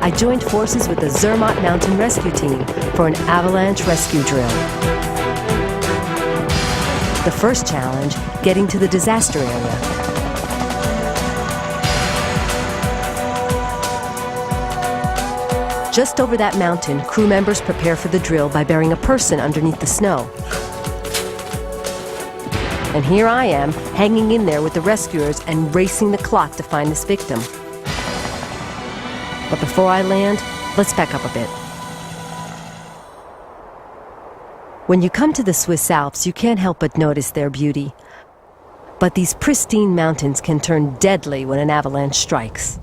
I joined forces with the Zermatt mountain rescue team for an avalanche rescue drill. The first challenge, getting to the disaster area. Just over that mountain, crew members prepare for the drill by burying a person underneath the snow. And here I am, hanging in there with the rescuers and racing the clock to find this victim. But before I land, let's back up a bit. When you come to the Swiss Alps, you can't help but notice their beauty. But these pristine mountains can turn deadly when an avalanche strikes.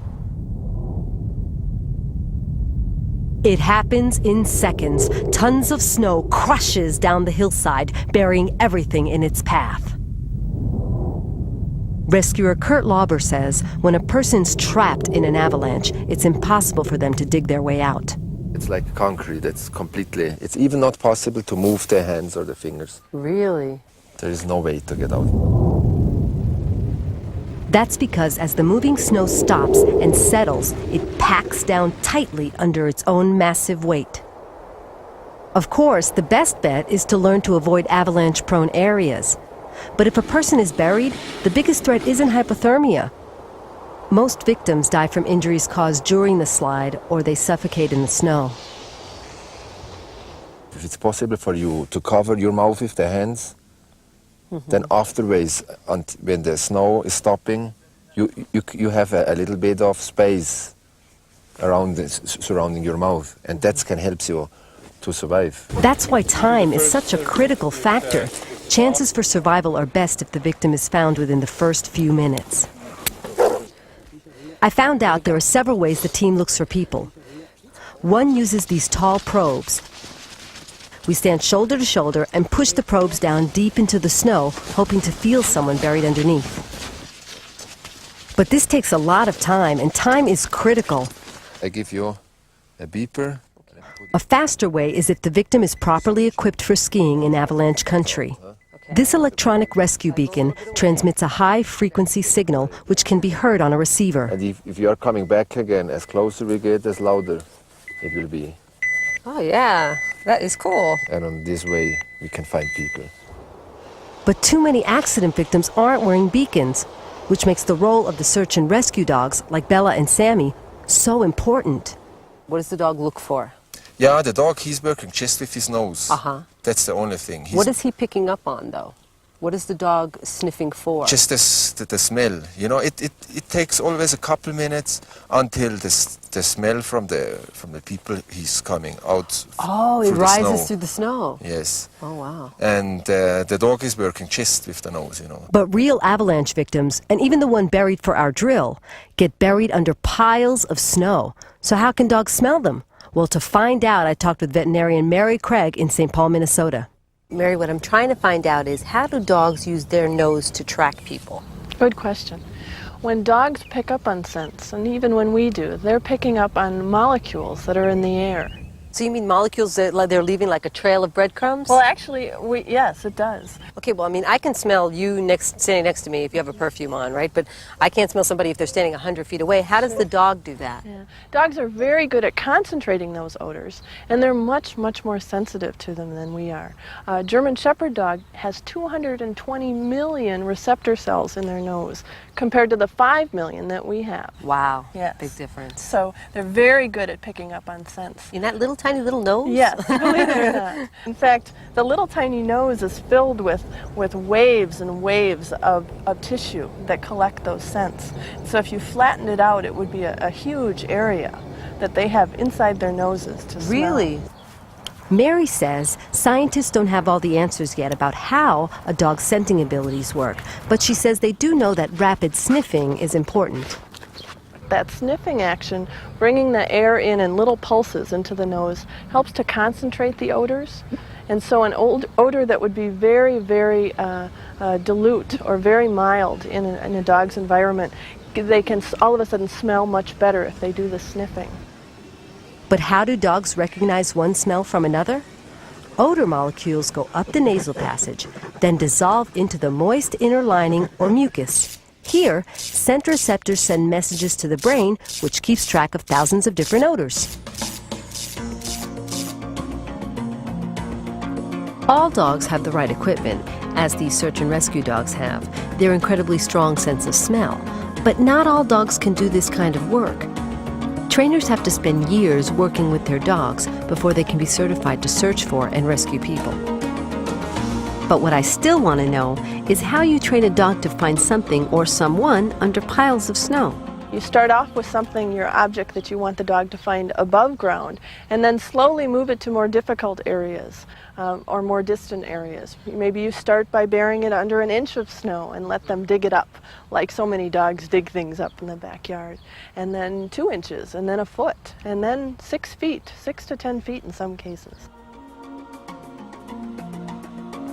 It happens in seconds. Tons of snow crushes down the hillside, burying everything in its path. Rescuer Kurt Lauber says when a person's trapped in an avalanche, it's impossible for them to dig their way out. It's like concrete. It's even not possible to move their hands or their fingers. Really? There is no way to get out. That's because as the moving snow stops and settles, it packs down tightly under its own massive weight. Of course, the best bet is to learn to avoid avalanche-prone areas. But if a person is buried, the biggest threat isn't hypothermia. Most victims die from injuries caused during the slide, or they suffocate in the snow. If it's possible for you to cover your mouth with the hands, then afterwards, when the snow is stopping, you have a little bit of space around surrounding your mouth, and that can help you to survive. That's why time is such a critical factor. Chances for survival are best if the victim is found within the first few minutes. I found out there are several ways the team looks for people. One uses these tall probes. We stand shoulder to shoulder and push the probes down deep into the snow, hoping to feel someone buried underneath. But this takes a lot of time, and time is critical. I give you a beeper. A faster way is if the victim is properly equipped for skiing in avalanche country. This electronic rescue beacon transmits a high-frequency signal which can be heard on a receiver. And if you are coming back again, as closer we get, as louder it will be. Oh yeah, that is cool. And on this way we can find people. But too many accident victims aren't wearing beacons, which makes the role of the search and rescue dogs, like Bella and Sammy, so important. What does the dog look for? Yeah, the dog, he's working just with his nose. Uh-huh. That's the only thing. What is he picking up on, though? What is the dog sniffing for? Just the smell. You know, it takes always a couple minutes until the smell from the people he's coming out. Oh, it rises through the snow. Yes. Oh, wow. And the dog is working just with the nose, you know. But real avalanche victims, and even the one buried for our drill, get buried under piles of snow. So how can dogs smell them? Well, to find out, I talked with veterinarian Mary Craig in St. Paul, Minnesota. Mary, what I'm trying to find out is, how do dogs use their nose to track people? Good question. When dogs pick up on scents, and even when we do, they're picking up on molecules that are in the air. So you mean molecules that they're leaving like a trail of breadcrumbs? Well, actually, yes, it does. Okay, well, I mean, I can smell you standing next to me if you have a perfume on, right? But I can't smell somebody if they're standing 100 feet away. How does the dog do that? Yeah. Dogs are very good at concentrating those odors, and they're much, much more sensitive to them than we are. A German Shepherd dog has 220 million receptor cells in their nose, compared to the 5 million that we have. Wow, yes. Big difference. So they're very good at picking up on scents. In that little tiny little nose? Yes, believe it or not. In fact, the little tiny nose is filled with waves and waves of tissue that collect those scents. So if you flattened it out, it would be a huge area that they have inside their noses to smell. Really? Mary says scientists don't have all the answers yet about how a dog's scenting abilities work, but she says they do know that rapid sniffing is important. That sniffing action, bringing the air in little pulses into the nose, helps to concentrate the odors. And so an odor that would be very, very dilute or very mild in a dog's environment, they can all of a sudden smell much better if they do the sniffing. But how do dogs recognize one smell from another? Odor molecules go up the nasal passage, then dissolve into the moist inner lining or mucus, Here, scent receptors send messages to the brain, which keeps track of thousands of different odors. All dogs have the right equipment, as these search and rescue dogs have. Their incredibly strong sense of smell. But not all dogs can do this kind of work. Trainers have to spend years working with their dogs before they can be certified to search for and rescue people. But what I still want to know is how you train a dog to find something or someone under piles of snow. You start off with something, your object that you want the dog to find above ground, and then slowly move it to more difficult areas or more distant areas. Maybe you start by burying it under an inch of snow and let them dig it up, like so many dogs dig things up in the backyard. And then 2 inches, and then a foot, and then 6 feet, 6 to 10 feet in some cases.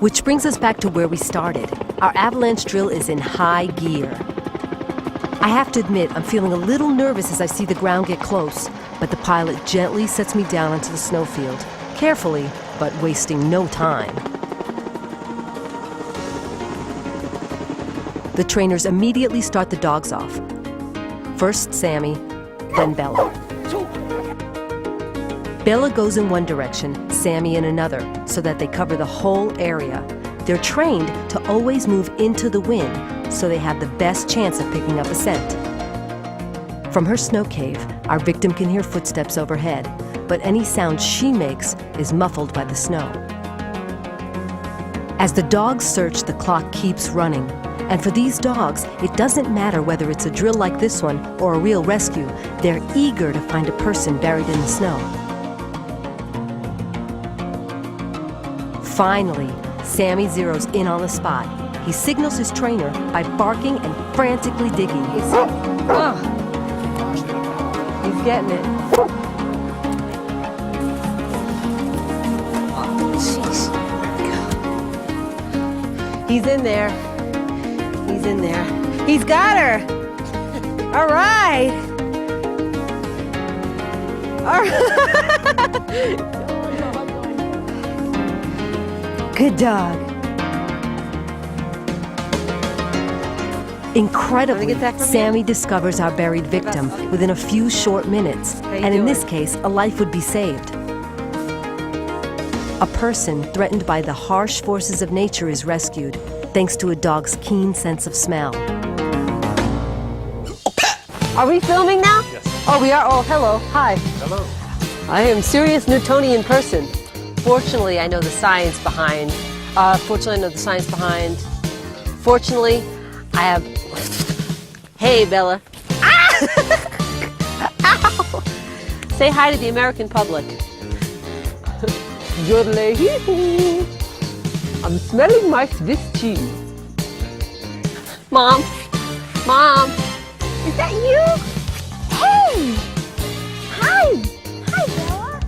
Which brings us back to where we started. Our avalanche drill is in high gear. I have to admit, I'm feeling a little nervous as I see the ground get close, but the pilot gently sets me down onto the snowfield, carefully, but wasting no time. The trainers immediately start the dogs off. First Sammy, then Bella. Bella goes in one direction, Sammy in another, so that they cover the whole area. They're trained to always move into the wind, so they have the best chance of picking up a scent. From her snow cave, our victim can hear footsteps overhead, but any sound she makes is muffled by the snow. As the dogs search, the clock keeps running. And for these dogs, it doesn't matter whether it's a drill like this one or a real rescue. They're eager to find a person buried in the snow. Finally, Sammy zeroes in on the spot. He signals his trainer by barking and frantically digging. He's getting it. Jeez. He's in there. He's in there. He's got her. All right. All right. Good dog. Incredibly, Wanna get that from Sammy discovers our buried victim within a few short minutes, How you and in doing? this case, a life would be saved. A person threatened by the harsh forces of nature is rescued, thanks to a dog's keen sense of smell. Are we filming now? Yes. Oh, we are? Oh, hello. Hi. Hello. I am serious Newtonian person. Fortunately, I know the science behind. Fortunately, I have. Hey, Bella. Ah! Ow! Say hi to the American public. Yodelay-hee-hoo. I'm smelling my Swiss cheese. Mom. Mom. Is that you? Hey. Hi. Hi, Bella.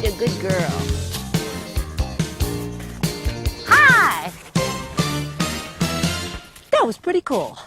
You're a good girl. Hi. That was pretty cool.